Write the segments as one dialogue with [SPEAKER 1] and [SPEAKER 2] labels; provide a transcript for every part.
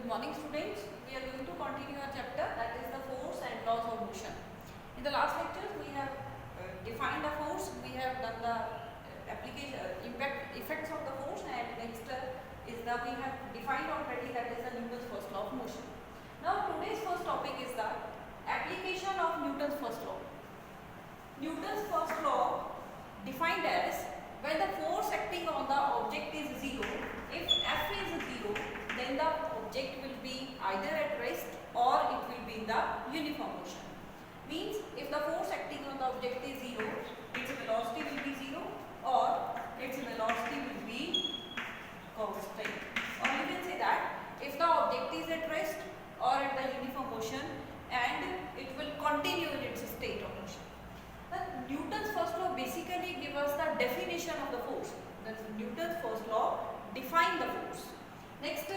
[SPEAKER 1] Good morning students. We are going to continue our chapter, that is the force and laws of motion. In the last lecture we have defined the force, we have done the application effects of the force, and next is the we have defined already, that is the Newton's first law of motion. Now today's first topic is the application of Newton's first law. Newton's first law defined as when the force acting on the object is zero, if F is zero, then the object will be either at rest or it will be in the uniform motion. Means if the force acting on the object is zero, its velocity will be zero or its velocity will be constant. Or you can say that if the object is at rest or at the uniform motion, and it will continue in its state of motion. Newton's first law basically gives us the definition of the force. That's Newton's first law define the force. Next,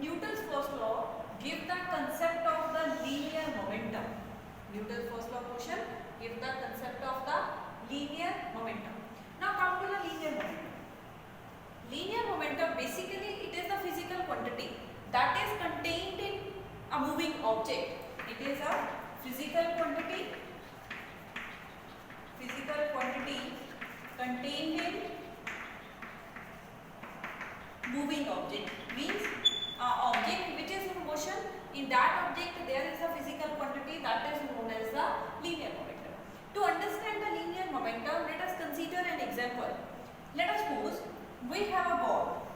[SPEAKER 1] Newton's first law gives the concept of the linear momentum. Newton's first law of motion gives the concept of the linear momentum. Now come to the linear momentum. Linear momentum basically it is the physical quantity that is contained in a moving object. It is a physical quantity contained in moving object. Means object which is in motion, in that object there is a physical quantity that is known as the linear momentum. To understand the linear momentum, let us consider an example. Let us suppose we have a ball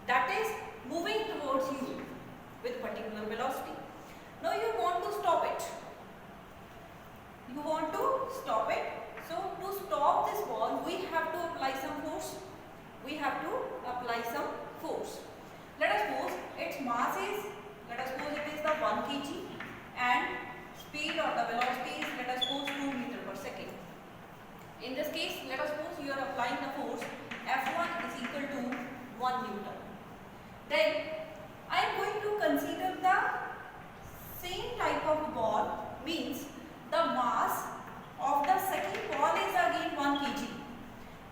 [SPEAKER 1] that is moving towards you with particular velocity. Now you want to stop it. So to stop this ball, we have to apply some force. Let us suppose its mass is, let us suppose it is the 1 kg and speed or the velocity is, let us suppose 2 meter per second. In this case, let us suppose you are applying the force F1 is equal to 1 Newton. Then I am going to consider the same type of ball, means the mass of the second ball is again 1 kg,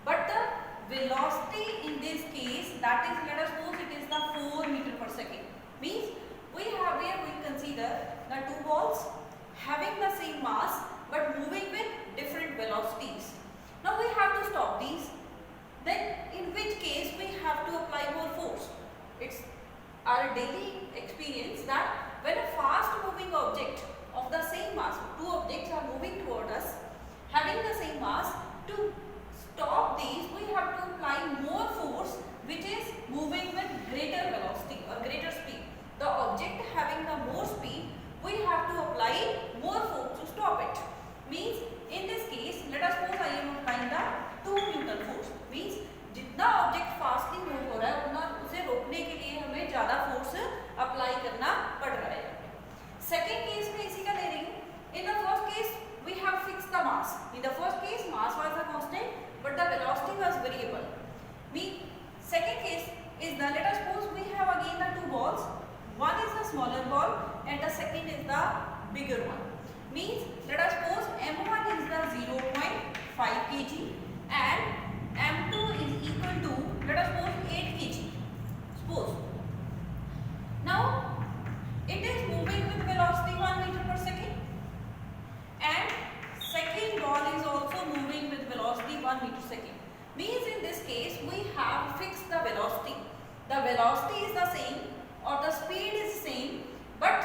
[SPEAKER 1] but the velocity in this case, that is, let us suppose it is the 4 meter per second. Means we consider the two balls having the same mass but moving with different velocities. Now we have to stop these. Then in which case we have to apply more force. It's our daily experience that when a fast moving object of the same mass, two objects are moving toward us having the same mass, to stop these we have to apply more force which is moving with greater velocity or greater speed. The object having the more speed, we have to apply more force to stop it. Means in this case, let us suppose I am applying the 2 Newton force. Means जितना object fastly move हो रहा है उतना उसे रोकने के लिए हमें ज़्यादा फोर्स अप्लाई करना पड़ रहा है. सेकेंड केस में इसी का ले रही हूँ. In the first case we have fixed the mass. In the first case mass was a constant but the velocity was variable. Second case is the, let us suppose we have again the two balls. One is the smaller ball and the second is the bigger one. Means let us suppose M1 is the 0.5 kg and M2 is equal to, let us suppose 8 kg. Suppose. Now it is moving with velocity 1 meter per second and second ball is also moving with velocity 1 meter second. Means in this case we have fixed the velocity. The velocity is the same or the speed is same but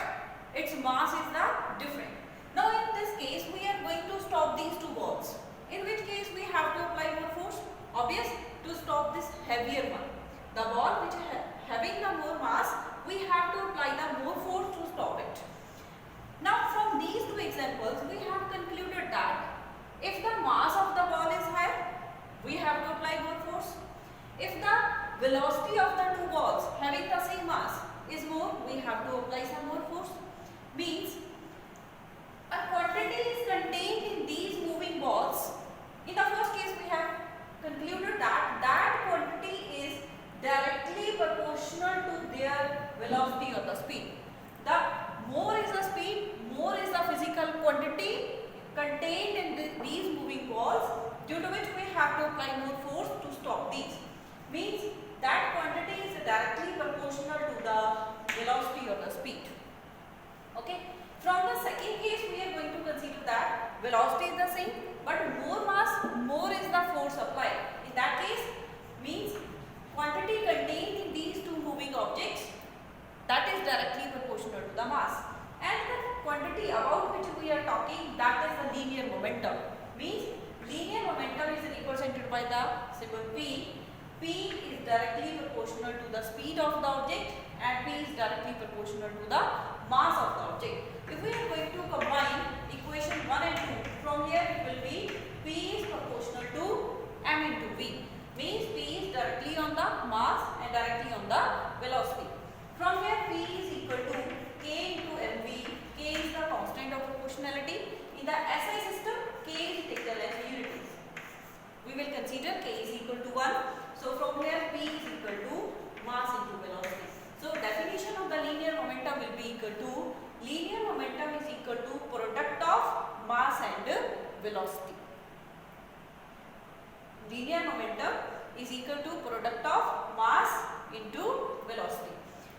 [SPEAKER 1] its mass is the different. Now in this case we are going to stop these two balls. In which case we have to apply more force. Obvious, to stop this heavier one. The ball which having the more mass, we have to apply the more force to stop it. Now from these two examples we have concluded that if the mass of the ball is higher, we have to apply more force. If the velocity of the two balls having the same mass is more, we have to apply some more force. Means a quantity is contained in these moving balls. In the first case we have concluded that that quantity is directly proportional to their velocity or the speed. The more is the speed, more is the physical quantity contained in these moving balls, due to which we have to apply more force to stop these. Means that quantity is directly proportional to the momentum. Means linear momentum is represented by the symbol P. P is directly proportional to the speed of the object and P is directly proportional to the mass of the object. If we are going to combine equation 1 and 2, from here it will be P is proportional to m into v. Means P is directly on the mass and directly on the velocity. From here P is equal to k into mv. K is the constant of proportionality. In the SI system, k is taken as units. We will consider k is equal to 1. So from here P is equal to mass into velocity. So definition of the linear momentum will be equal to linear momentum is equal to product of mass and velocity. Linear momentum is equal to product of mass into velocity.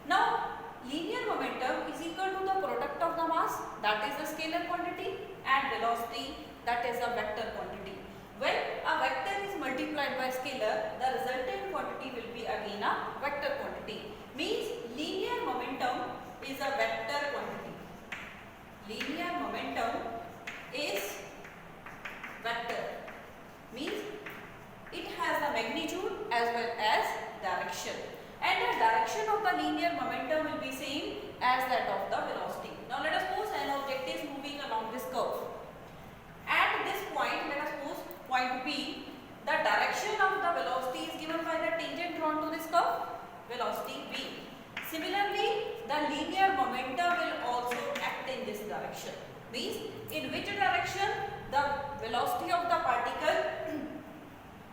[SPEAKER 1] Now linear momentum is equal to the product of the mass, that is the scalar quantity, and velocity, that is the vector quantity. When a vector is multiplied by scalar, the resultant quantity will be again a vector quantity. Means linear momentum is a vector quantity. Linear momentum is vector. Means it has the magnitude as well as direction. And the direction of the linear momentum will be same as that of the velocity. Now let us suppose an object is moving along this curve. At this point, let us suppose point P, the direction of the velocity is given by the tangent drawn to this curve, velocity v. Similarly, the linear momentum will also act in this direction. Means in which direction the velocity of the particle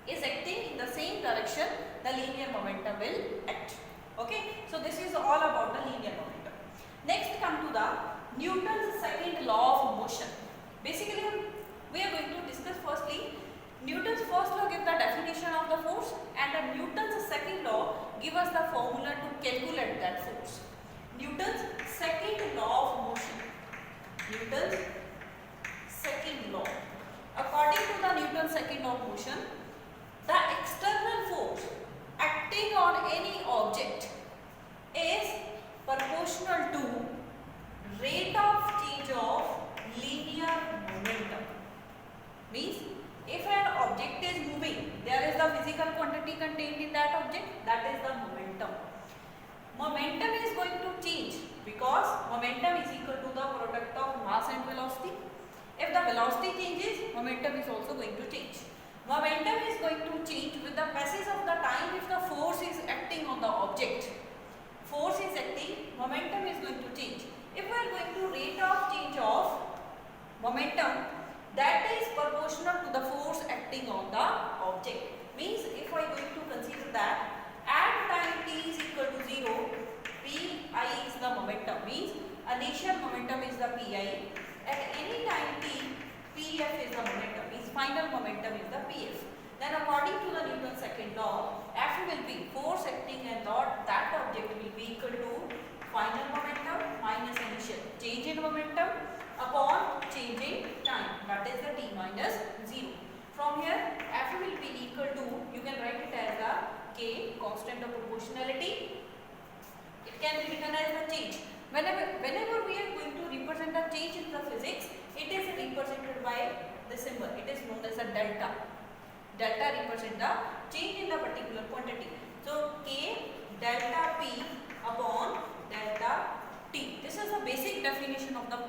[SPEAKER 1] is acting, in the same direction the linear momentum will act. Okay, so this is all about the linear momentum. Next come to the Newton's second law of motion. Basically we are going to discuss firstly Newton's first law gives the definition of the force, and the Newton's second law gives us the formula to calculate that force. Newton's second law of motion. Newton's second law. According to the Newton's second law of motion, the external force acting on any object is proportional to rate of change of linear momentum. Means if an object is moving, there is the physical quantity contained in that object, that is the momentum. Momentum is going to change because momentum is equal to the product of mass and velocity. If the velocity changes, momentum is also going to change. Momentum is going to change with the passage of the time if the force is acting on the object. Force is acting, momentum is going to change. If we are going to rate of change of momentum, that is proportional to the force acting on the object. Means if I am going to consider that at time t is equal to 0, pi is the momentum. Means initial momentum is the pi. At any time t, pf is the momentum. Means final momentum is the pf. Then according to the Newton's second law, F will be force acting and that object will be equal to final momentum minus initial change in momentum upon change in time, that is the t minus 0. From here F will be equal to, you can write it as a k, constant of proportionality. It can be written as the change. Whenever we are going to represent the change in the physics, it is represented by the symbol. It is known as a delta. Delta represents the change in the particular quantity. So k delta p upon delta t. This is the basic definition of the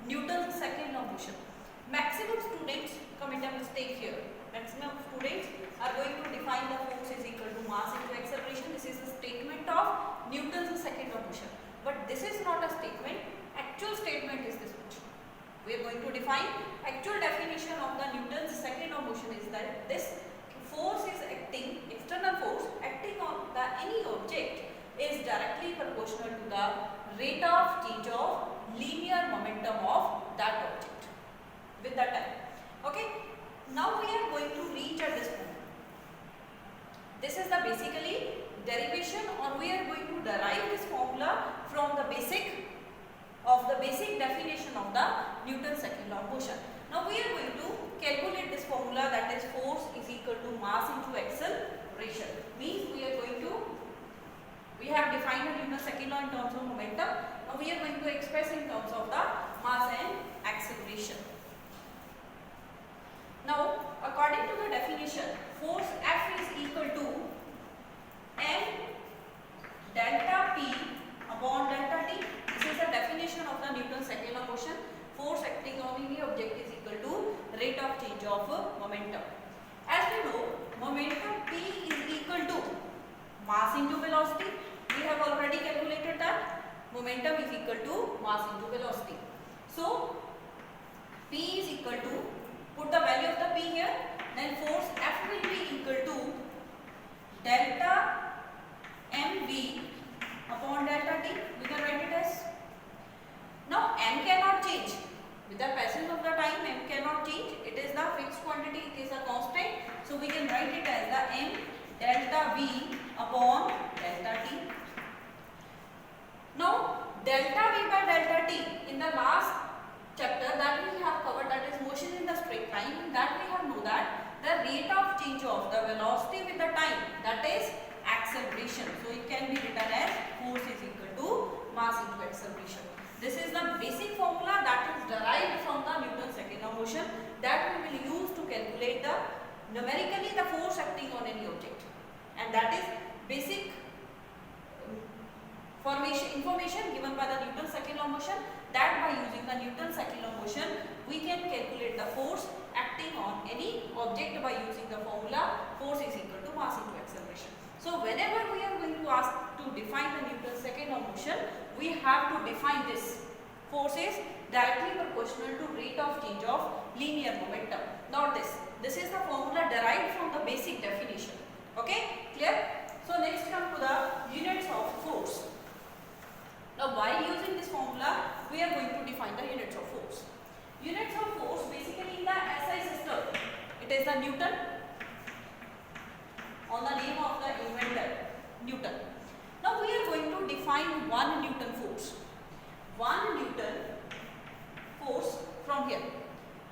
[SPEAKER 1] Newton's second law of motion. Maximum students commit a mistake here. Maximum students are going to define the force is equal to mass into acceleration. This is a statement of Newton's second law of motion. But this is not a statement. Actual statement is this much. We are going to define actual definition of the Newton's second law of motion is that this force is acting, external force acting on the any object is directly proportional to the rate of change of linear momentum of that object with the time. Okay, now we are going to reach at this point. This is the basically derivation, or we are going to derive this formula from the basic definition of the Newton's second law of motion. Now we are going to calculate this formula, that is force is equal to mass into acceleration. Means we have defined the Newton's second law in terms of momentum. Now we are going to express in terms of the mass and acceleration. Now, according to the definition, force F is equal to M delta P upon delta T. This is the definition of the Newton's second law of motion. Force acting on any object is equal to rate of change of momentum. As we know, momentum P is equal to mass into velocity. We have already calculated that. Momentum is equal to mass into velocity. So, P is equal to, put the value of the P here, then force F will be equal to delta mv upon delta T. We can write it as. Now, m cannot change. With the passage of the time, m cannot change. It is the fixed quantity, it is a constant. So, we can write it as the m delta v upon delta T. Now, delta v by delta T, in the last chapter that we have covered, that is motion in the straight line, that we have know that the rate of change of the velocity with the time, that is acceleration. So, it can be written as force is equal to mass into acceleration. This is the basic formula that is derived from the Newton's second law of motion that we will use to calculate the numerically the force acting on any object, and that is basic information given by the Newton's second law of motion, that by using the Newton's second law of motion we can calculate the force acting on any object by using the formula force is equal to mass into acceleration. So, whenever we are going to ask to define the Newton's second law of motion, we have to define this. Force is directly proportional to rate of change of linear momentum. Not this. This is the formula derived from the basic definition. Okay, clear? So, next come to the units of force. Now, while using this formula, we are going to define the units of force. Units of force basically in the SI system, it is the Newton, on the name of the inventor, Newton. Now, we are going to define 1 Newton force. 1 Newton force from here.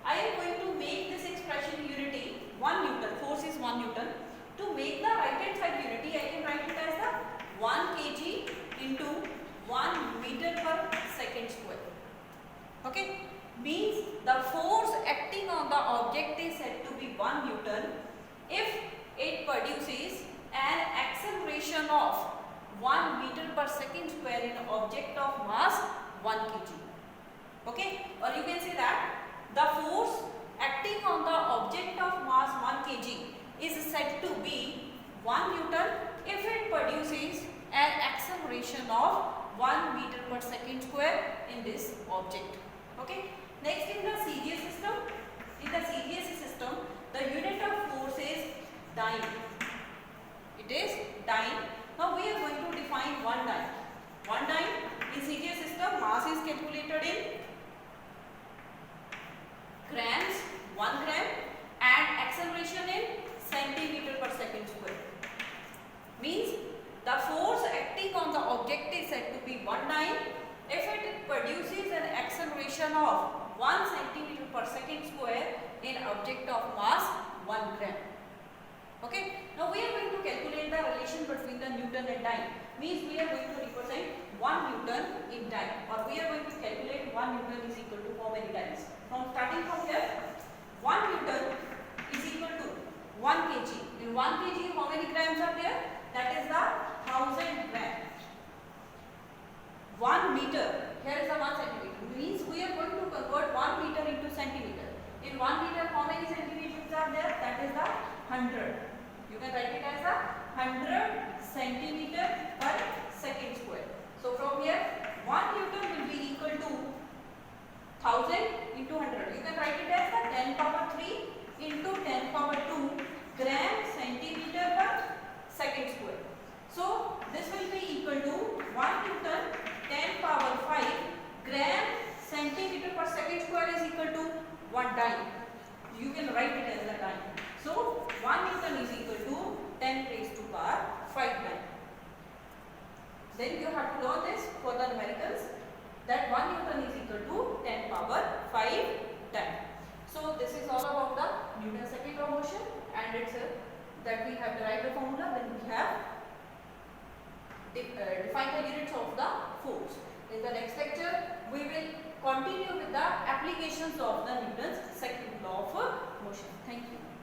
[SPEAKER 1] I am going to make this expression unity, 1 Newton, force is 1 Newton. To make the right hand side unity, I can write it as the 1 kg into 1 meter per second square. Okay, means the force acting on the object is said to be 1 Newton if it produces an acceleration of 1 meter per second square in object of mass 1 kg. Okay, or you can say that the force acting on the object of mass 1 kg is said to be 1 Newton if it produces an acceleration of 1 meter per second square in this object. Okay, next in the CGS system, the unit of force is dyne. It is dyne. Now, we are going to define 1 dyne. 1 dyne in CGS system, mass is calculated in grams, 1 gram, and acceleration in centimeter per second square. Means the force acting on the object is said to be 1 dyne if it produces an acceleration of 1 centimeter per second square in object of mass 1 gram. Okay. Now, we are going to calculate the relation between the Newton and dyne. Means we are going to represent 1 Newton in dyne, or we are going to calculate 1 Newton is equal to how many dynes. Starting from here, 1 Newton is equal to 1 kg. In 1 kg, how many grams are there? That is the 1000 grams. 1 meter, here is the 1 centimeter. Means we are going to convert 1 meter into centimeter. In 1 meter, how many centimeters are there? That is the 100. You can write it as the 100 centimeter per second square. So, from here, 1 Newton will be equal to 1000 into 100. You can write it as the 10 power 3 into 10 power 2 gram centimeter per second square. So, this will be equal to 1 Newton 10 power 5 gram centimeter per second square is equal to 1 dyne. You can write it as a dyne. So, 1 Newton is equal to 10 raised to power 5 dyne. Then you have to learn this for the numericals, that 1 Newton is equal to 10 power 5 dyne. So, this is all about the Newton's second law of motion, and it's that we have derived the formula, then we have defined the units of the force. In the next lecture, we will continue with the applications of the Newton's second law of motion. question. Thank you.